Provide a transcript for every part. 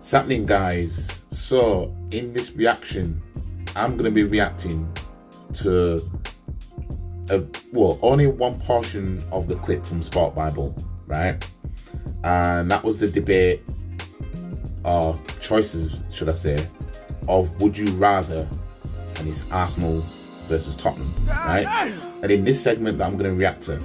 What's happening, guys? So in this reaction, I'm going to be reacting to only one portion of the clip from Sport Bible, right? And that was the debate, or choices should I say, of would you rather, and it's Arsenal versus Tottenham, right? And in this segment that I'm going to react to,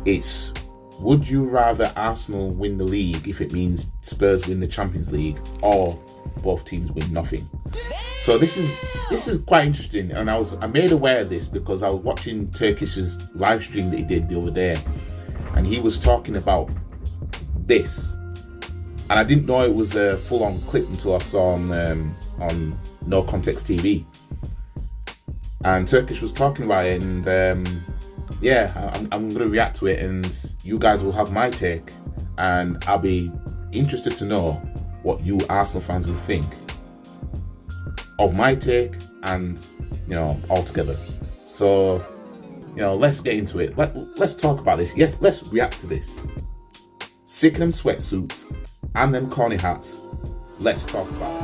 it's would you rather Arsenal win the league if it means Spurs win the Champions League, or both teams win nothing? So this is quite interesting, and I made aware of this because I was watching Turkish's live stream that he did the other day, and he was talking about this, and I didn't know it was a full-on clip until I saw on No Context TV, and Turkish was talking about it, and yeah, I'm going to react to it, and you guys will have my take, and I'll be interested to know what you Arsenal fans will think of my take and, all together. So, let's get into it. Let's talk about this. Yes, let's react to this. Sick of them sweatsuits and them corny hats. Let's talk about it.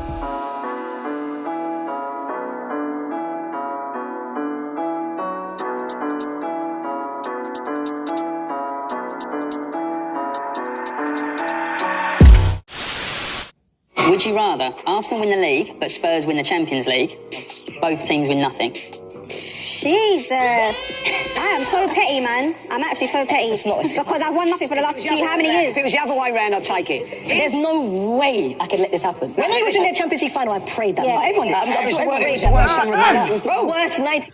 Would you rather Arsenal win the league, but Spurs win the Champions League? Both teams win nothing. Jesus. I am so petty, man. I'm actually so petty. Because I've won nothing for the last how many years? If it was the other way round, I'd take it. There's no way I could let this happen. When they was in their Champions League final, I prayed that. Yeah. Everyone did. It was the worst summer of my life. It was the worst 90...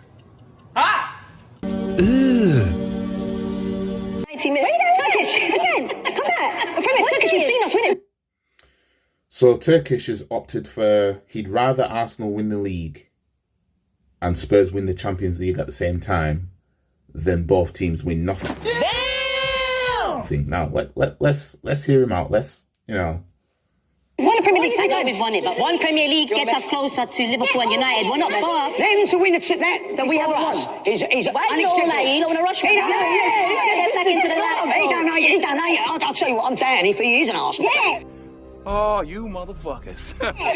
90 minutes. Turkish, again. Come back. Turkish, you've seen us win it. So Turkish has opted for, he'd rather Arsenal win the league and Spurs win the Champions League at the same time than both teams win nothing. Damn! Now, let's hear him out. Let's, Won a Premier League, I know we've won it, but one Premier League gets us closer to Liverpool and United. We're not far. Them to win that we haven't won. He's Why you don't want to rush? He don't know. I'll tell you what, I'm down if he is an Arsenal. Yeah. Oh, you motherfuckers.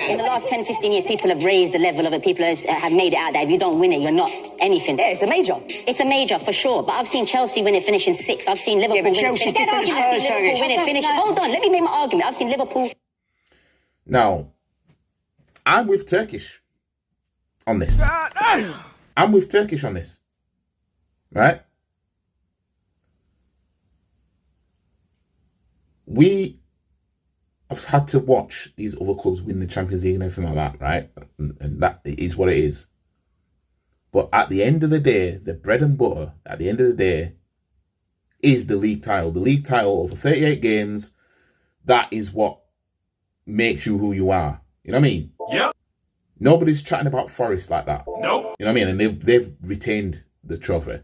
In the last 10, 15 years, people have raised the level of it. People have made it out that if you don't win it, you're not anything. Yeah, it's a major. It's a major, for sure. But I've seen Chelsea win it finishing 6th. I've seen Liverpool win Chelsea's different to Spurs, finish. Hold on, let me make my argument. I've seen Liverpool. Now, I'm with Turkish on this. I'm with Turkish on this. Right? I've had to watch these other clubs win the Champions League and everything like that, right? And that is what it is. But at the end of the day, the bread and butter, at the end of the day, is the league title. The league title over 38 games, that is what makes you who you are. You know what I mean? Yep. Nobody's chatting about Forest like that. Nope. You know what I mean? And they've retained the trophy.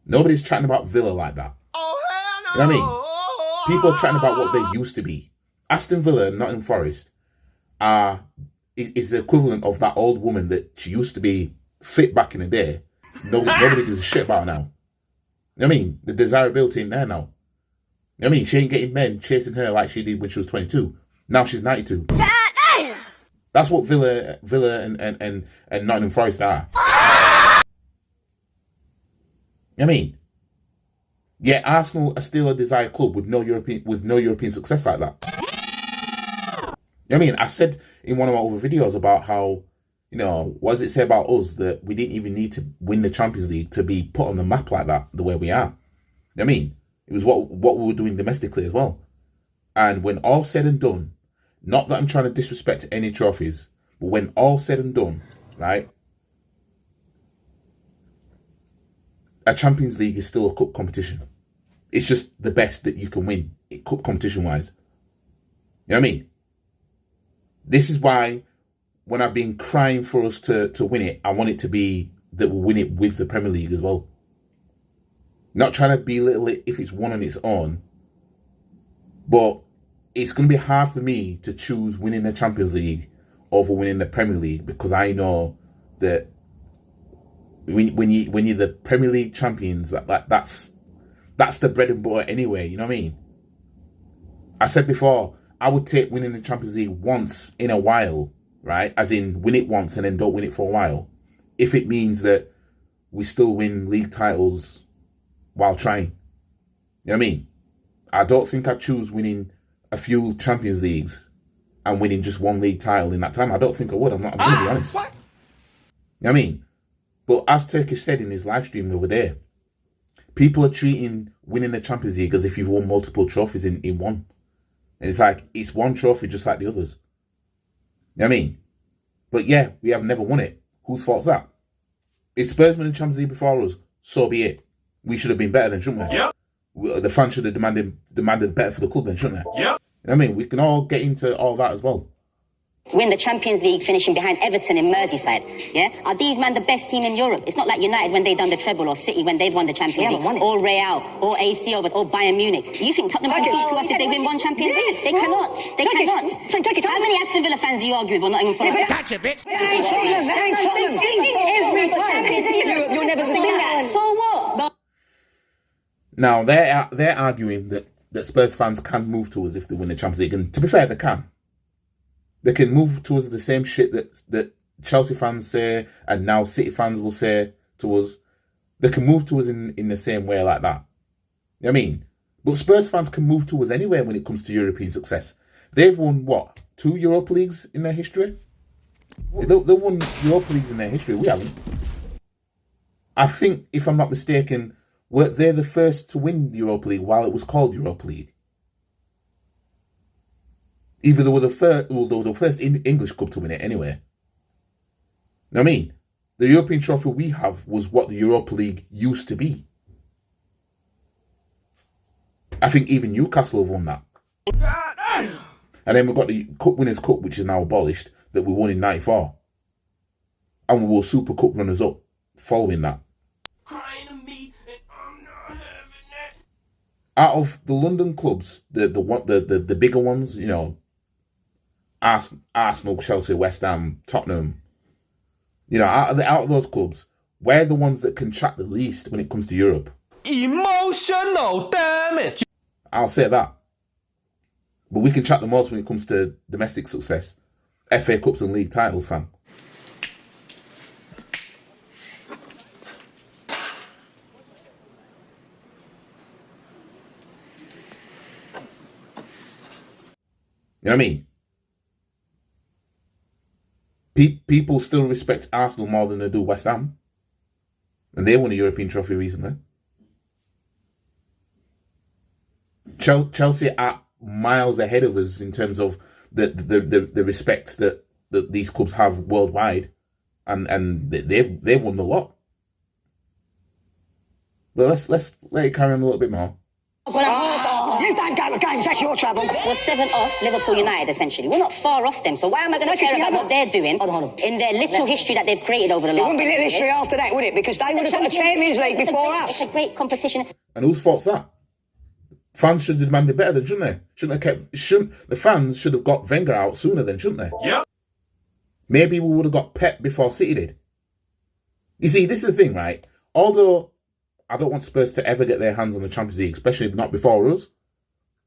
Nobody's chatting about Villa like that. Oh, hell no. You know what I mean? People are chatting about what they used to be. Aston Villa and Nottingham Forest is the equivalent of that old woman that she used to be fit back in the day. Nobody gives a shit about her now. You know what I mean? The desirability ain't there now. You know what I mean? She ain't getting men chasing her like she did when she was 22. Now she's 92. That's what Villa and Nottingham Forest are. You know what I mean? Yeah, Arsenal are still a desired club with no European success like that. You know what I mean? I said in one of my other videos about how, what does it say about us that we didn't even need to win the Champions League to be put on the map like that, the way we are. You know what I mean? It was what we were doing domestically as well. And when all said and done, not that I'm trying to disrespect any trophies, but when all said and done, right? A Champions League is still a cup competition. It's just the best that you can win, cup competition-wise. You know what I mean? This is why when I've been crying for us to win it, I want it to be that we'll win it with the Premier League as well. Not trying to belittle it if it's won on its own, but it's going to be hard for me to choose winning the Champions League over winning the Premier League, because I know that when you're the Premier League champions, that's the bread and butter anyway. You know what I mean? I said before, I would take winning the Champions League once in a while, right? As in win it once and then don't win it for a while. If it means that we still win league titles while trying. You know what I mean? I don't think I'd choose winning a few Champions Leagues and winning just one league title in that time. I don't think I would. I'm going to be honest. What? You know what I mean? But as Turkish said in his live stream the other day, people are treating winning the Champions League as if you've won multiple trophies in one. And it's like, it's one trophy just like the others. You know what I mean? But yeah, we have never won it. Whose fault's that? If Spurs win the Champions League before us, so be it. We should have been better then, shouldn't we? Yep. The fans should have demanded better for the club then, shouldn't they? Yep. You know what I mean? We can all get into all that as well. Win the Champions League, finishing behind Everton in Merseyside. Yeah, are these man the best team in Europe? It's not like United when they done the treble, or City when they've won the Champions League, or Real, or AC over, or Bayern Munich. You think Tottenham can talk to us if they win one Champions League? They cannot. They cannot. How many Aston Villa fans do you argue with or Nottingham Forest? Gotcha, bitch. Ain't Tottenham. Every time. You'll never see that. So what? Now, they're arguing that Spurs fans can move to us if they win the Champions League. And to be fair, they can. They can move to us the same shit that Chelsea fans say and now City fans will say to us. They can move to us in the same way like that. You know what I mean? But Spurs fans can move to us anywhere when it comes to European success. They've won, what, 2 Europa Leagues in their history? They've won Europa Leagues in their history. We haven't. I think, if I'm not mistaken, they're the first to win the Europa League while it was called Europa League. Either they were the first English club to win it anyway. You know what I mean? The European trophy we have was what the Europa League used to be. I think even Newcastle have won that. And then we've got the Cup Winners' Cup, which is now abolished, that we won in 94. And we were Super Cup runners-up following that. Out of the London clubs, the bigger ones, you know, Arsenal, Chelsea, West Ham, Tottenham, you know, out of those clubs, we're the ones that can chat the least when it comes to Europe. Emotional damage. I'll say that. But we can chat the most when it comes to domestic success. FA Cups and league titles, fam. You know what I mean? People still respect Arsenal more than they do West Ham. And they won a European trophy recently. Chelsea are miles ahead of us in terms of the respect that these clubs have worldwide. And they've won a lot. But let's let it carry on a little bit more. You don't go to games, that's your trouble. We're 7 off Liverpool United, essentially. We're not far off them, so why am I going to care about what they're doing in their little history that they've created over the last... It wouldn't be little history after that, would it? Because they would have got the Champions League before us. It's a great competition. And whose fault's that? Fans should have demanded better then, shouldn't they? The fans should have got Wenger out sooner then, shouldn't they? Yep. Maybe we would have got Pep before City did. You see, this is the thing, right? Although I don't want Spurs to ever get their hands on the Champions League, especially not before us.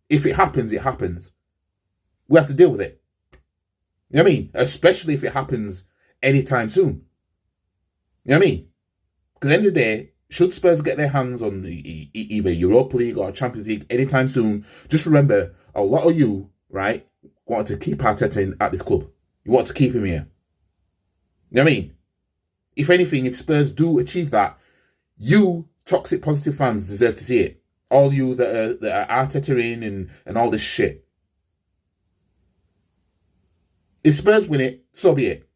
If it happens, it happens. We have to deal with it. You know what I mean? Especially if it happens anytime soon. You know what I mean? Because at the end of the day, should Spurs get their hands on either Europa League or Champions League anytime soon, just remember, a lot of you, right, want to keep Arteta at this club. You want to keep him here. You know what I mean? If anything, if Spurs do achieve that, you toxic positive fans deserve to see it. All you that are Arteta in and all this shit. If Spurs win it, so be it.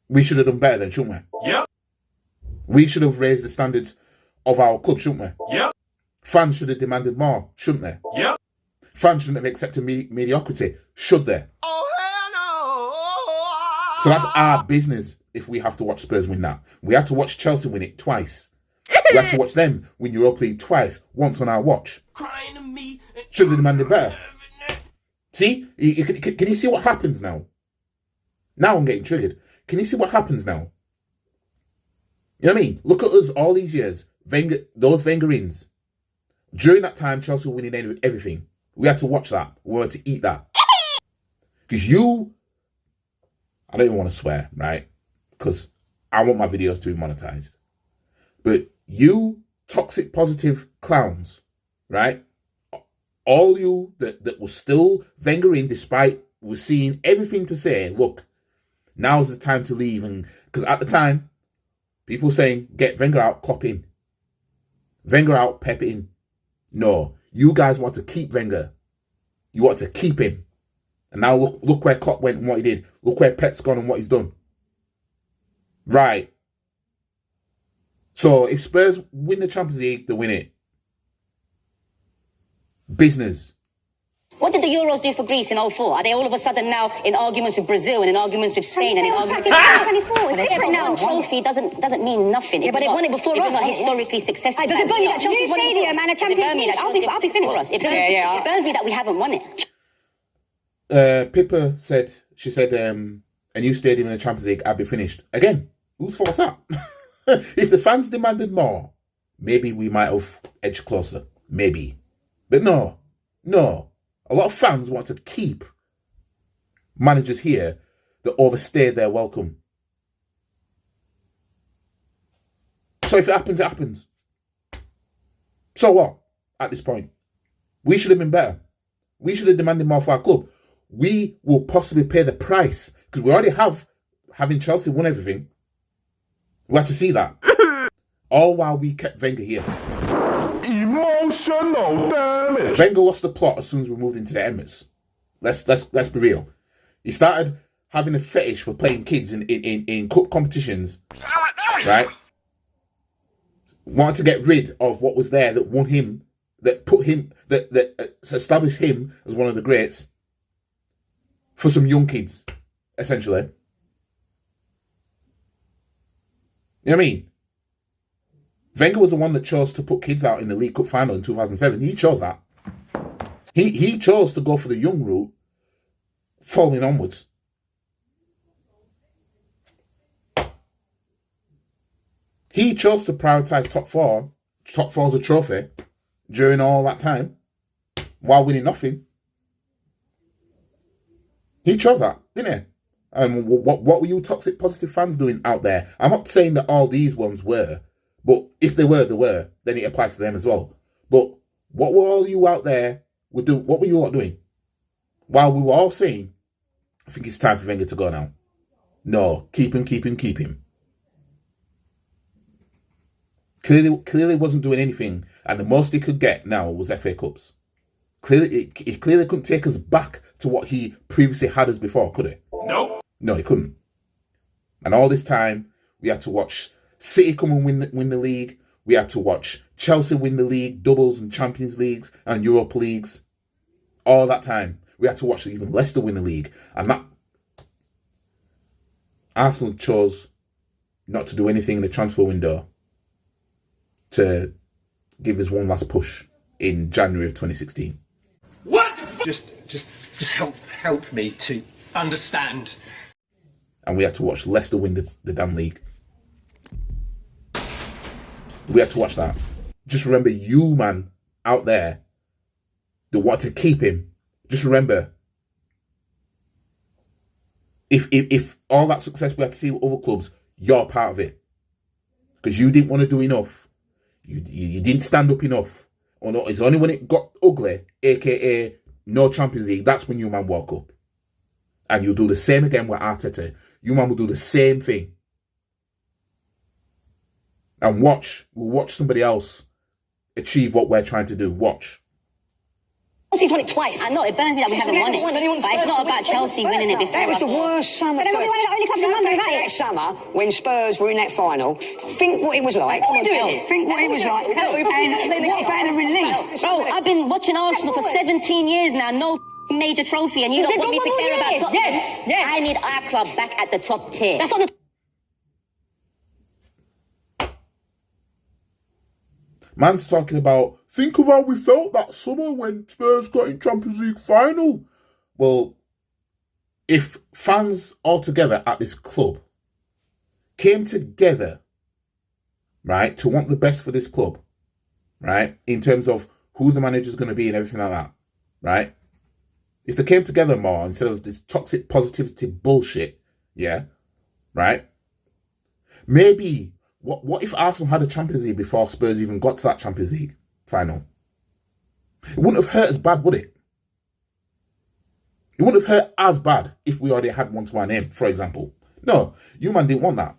We should have done better then, shouldn't we? Yep. We should have raised the standards of our club, shouldn't we? Yep. Fans should have demanded more, shouldn't they? Yep. Fans shouldn't have accepted mediocrity, should they? Oh, hell no. So that's our business if we have to watch Spurs win that. We had to watch Chelsea win it twice. We had to watch them win Europa League twice, once on our watch. Crying to me. Should have demanded better. See? Can you see what happens now? Now I'm getting triggered. Can you see what happens now? You know what I mean? Look at us all these years. Those Wengerins. During that time, Chelsea were winning everything. We had to watch that. We had to eat that. Because you, I don't even want to swear, right? Because I want my videos to be monetized. But you toxic positive clowns, right? All you that was still Wenger in, despite we're seeing everything to say, look, now's the time to leave. And because at the time, people saying, get Wenger out, Klopp in. Wenger out, Pep in. No, you guys want to keep Wenger. You want to keep him. And now look where Klopp went and what he did. Look where Pep's gone and what he's done. Right. So if Spurs win the Champions League, they win it. Business. What did the Euros do for Greece in 04? Are they all of a sudden now in arguments with Brazil and in arguments with Spain and in arguments with France? 24, it's different now. One trophy doesn't mean nothing. Yeah, but they've won it before us. It's not historically successful. Does it burn you that Chelsea's won it before us? And a Champions League? I'll be finished. It burns me that we haven't won it. Pippa said, a new stadium in the Champions League, I'd be finished. Again, whose fault's that? If the fans demanded more, maybe we might have edged closer. Maybe. But no. A lot of fans want to keep managers here that overstayed their welcome. So if it happens, it happens. So what? At this point, we should have been better. We should have demanded more for our club. We will possibly pay the price because we already having Chelsea won everything. We had to see that. All while we kept Wenger here. Emotional damage. Wenger lost the plot as soon as we moved into the Emirates. Let's be real. He started having a fetish for playing kids in cup competitions. Right? Wanted to get rid of what was there that won him, that put him, that established him as one of the greats for some young kids, essentially. You know what I mean? Wenger was the one that chose to put kids out in the League Cup final in 2007. He chose that. He chose to go for the young route, following onwards. He chose to prioritise top four. Top four's a trophy during all that time, while winning nothing. He chose that, didn't he? And what were you toxic positive fans doing out there? I'm not saying that all these ones were, but if they were, then it applies to them as well. But what were all you out there what were you all doing? While we were all saying, I think it's time for Wenger to go now. No, keep him. Clearly wasn't doing anything, and the most he could get now was FA Cups. Clearly, he clearly couldn't take us back to what he previously had us before, could he? Nope. No, he couldn't. And all this time, we had to watch City come and win the league. We had to watch Chelsea win the league, doubles and Champions Leagues and Europa Leagues. All that time, we had to watch even Leicester win the league. And that Arsenal chose not to do anything in the transfer window to give us one last push in January of 2016. What? Just help me to understand. And we had to watch Leicester win the damn league. We had to watch that. Just remember, you man out there that want to keep him. Just remember, if all that success we had to see with other clubs, you're part of it, because you didn't want to do enough. You didn't stand up enough. Or no, it's only when it got ugly, aka no Champions League, that's when you man walk up. And you'll do the same again with Arteta. You man will do the same thing. And we'll watch somebody else achieve what we're trying to do. Watch. Chelsea's won it twice. I know, it burns me that we haven't won it. But it's not about Chelsea winning it before. That was the worst summer. So then we won it only clubs in London, That right? summer, when Spurs were in that final, think what it was like. What are we doing here? Think what it was like. And what about the relief? Bro, I've been watching Arsenal for 17 years now. No major trophy, and you don't want me to care about top. Yes. I need our club back at the top tier. That's not the. Man's talking about, think of how we felt that summer when Spurs got in Champions League final. Well, if fans altogether at this club came together, right, to want the best for this club, right, in terms of who the manager's going to be and everything like that, right? If they came together more instead of this toxic positivity bullshit, yeah, right? Maybe, what if Arsenal had a Champions League before Spurs even got to that Champions League final? It wouldn't have hurt as bad, would it? It wouldn't have hurt as bad if we already had one to our name, for example. No, you man didn't want that.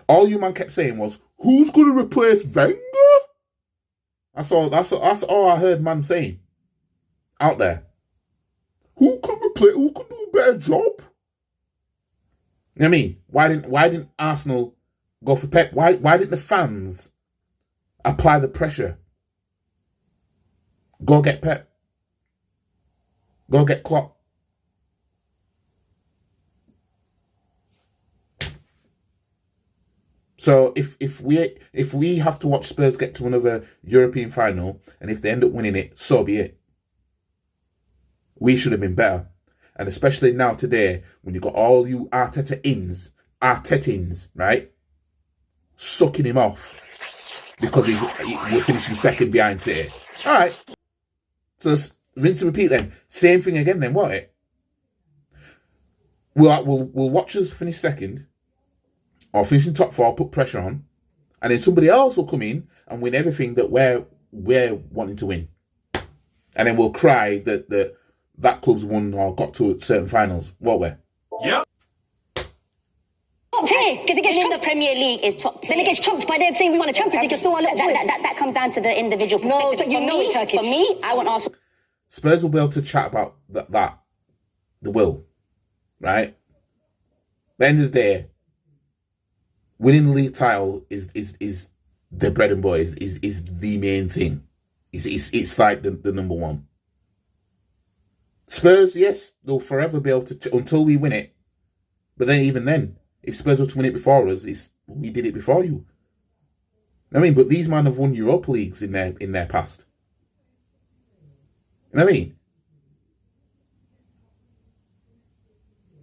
All you man kept saying was, who's going to replace Wenger? That's all I heard man saying out there. Who could do a better job? You know what I mean? Why didn't Arsenal go for Pep? Why didn't the fans apply the pressure? Go get Pep. Go get Klopp. So if we have to watch Spurs get to another European final, and if they end up winning it, so be it. We should have been better. And especially now today, when you got all you Artetans, right, sucking him off because we're finishing second behind City. All right. So rinse and repeat then. Same thing again then, won't it? We'll watch us finish second or finish in top four, put pressure on, and then somebody else will come in and win everything that we're wanting to win. And then we'll cry that club's won or got to certain finals, won't we? Yep. Top tier, because it gets in the Premier League is top tier. Then it gets chunked by them saying we won a Champions League. You're still a little that comes down to the individual perspective. No, but you know it, Turkish. For me, I want Arsenal. Spurs will be able to chat about that. The will, right? At the end of the day, winning the league title is the bread and butter, is the main thing. It's like the number one. Spurs, yes, they'll forever be able to until we win it. But then even then, if Spurs were to win it before us, we did it before you. I mean, but these men have won Europa Leagues in their past. You know what I mean?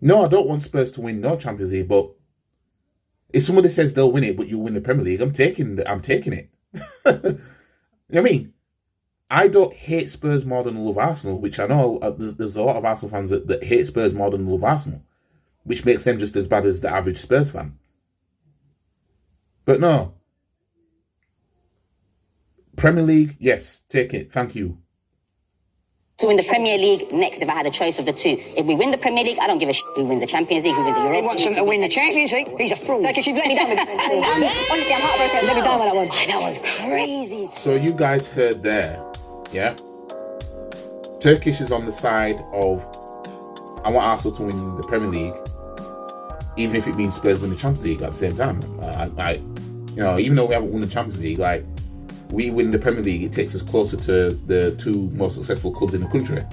No, I don't want Spurs to win no Champions League, but if somebody says they'll win it, but you win the Premier League, I'm taking it. You know what I mean? I don't hate Spurs more than I love Arsenal, which I know there's a lot of Arsenal fans that hate Spurs more than love Arsenal, which makes them just as bad as the average Spurs fan. But no. Premier League, yes, take it. Thank you. To win the Premier League next if I had a choice of the two. If we win the Premier League, I don't give a shit who wins the Champions League, who wins the Europa League. He wants them to win the Champions League. He's a fool. Turkish, you've let me down with honestly, I'm heartbroken. Let me down with that one. That was crazy. So you guys heard there, yeah? Turkish is on the side of, I want Arsenal to win the Premier League, even if it means Spurs win the Champions League at the same time. Even though we haven't won the Champions League, we win the Premier League, it takes us closer to the two most successful clubs in the country.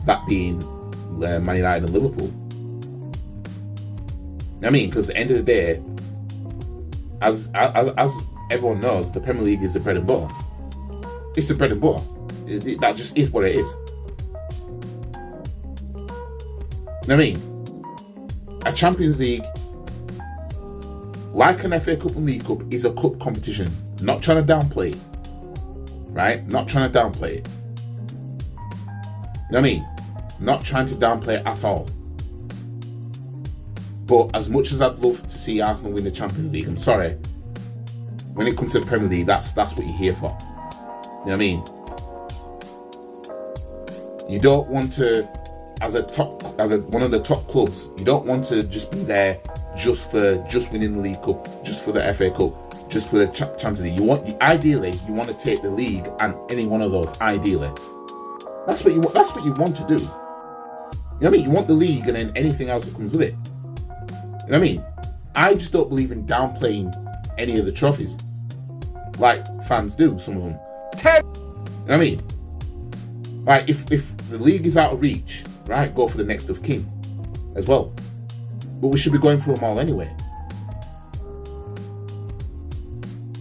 That being Man United and Liverpool. I mean, because at the end of the day, as everyone knows, the Premier League is the bread and butter. It's the bread and butter. That just is what it is. I mean, a Champions League, like an FA Cup and League Cup, is a cup competition. Not trying to downplay it. Right? Not trying to downplay it. You know what I mean? Not trying to downplay it at all. But as much as I'd love to see Arsenal win the Champions League, I'm sorry. When it comes to the Premier League, that's what you're here for. You know what I mean? You don't want to, as one of the top clubs, you don't want to just be there just winning the League Cup, just for the FA Cup, just for the Champions League. Ideally, you want to take the league and any one of those. Ideally, that's what you want to do. You know what I mean? You want the league and then anything else that comes with it. You know what I mean? I just don't believe in downplaying any of the trophies, like fans do. Some of them. You know what I mean? Like if the league is out of reach, right? Go for the next of kin, as well. But we should be going for them all anyway.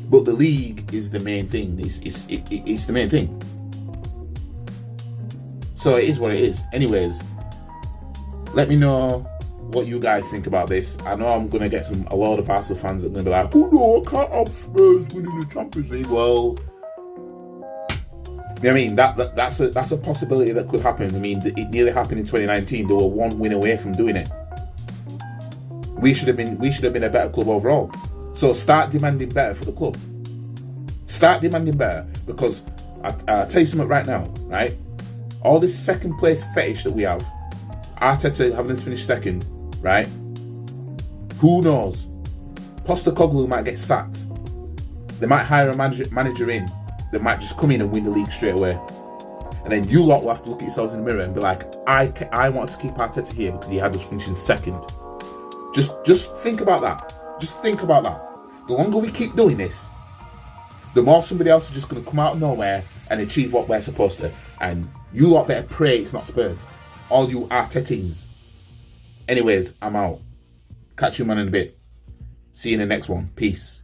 But the league is the main thing. It's the main thing. So it is what it is. Anyways, let me know what you guys think about this. I know I'm going to get a lot of Arsenal fans that are going to be like, oh no, I can't have Spurs winning the Champions League. Well, I mean, that's a possibility that could happen. I mean, it nearly happened in 2019. They were one win away from doing it. We should have been a better club overall. So start demanding better for the club. Start demanding better, because I'll tell you something right now, right? All this second place fetish that we have, Arteta having us finish second, right? Who knows? Postecoglou might get sacked. They might hire a manager in that might just come in and win the league straight away. And then you lot will have to look at yourselves in the mirror and be like, I want to keep Arteta here because he had us finishing second. Just think about that. Just think about that. The longer we keep doing this, the more somebody else is just going to come out of nowhere and achieve what we're supposed to. And you lot better pray it's not Spurs. All you Artetings. Anyways, I'm out. Catch you man in a bit. See you in the next one. Peace.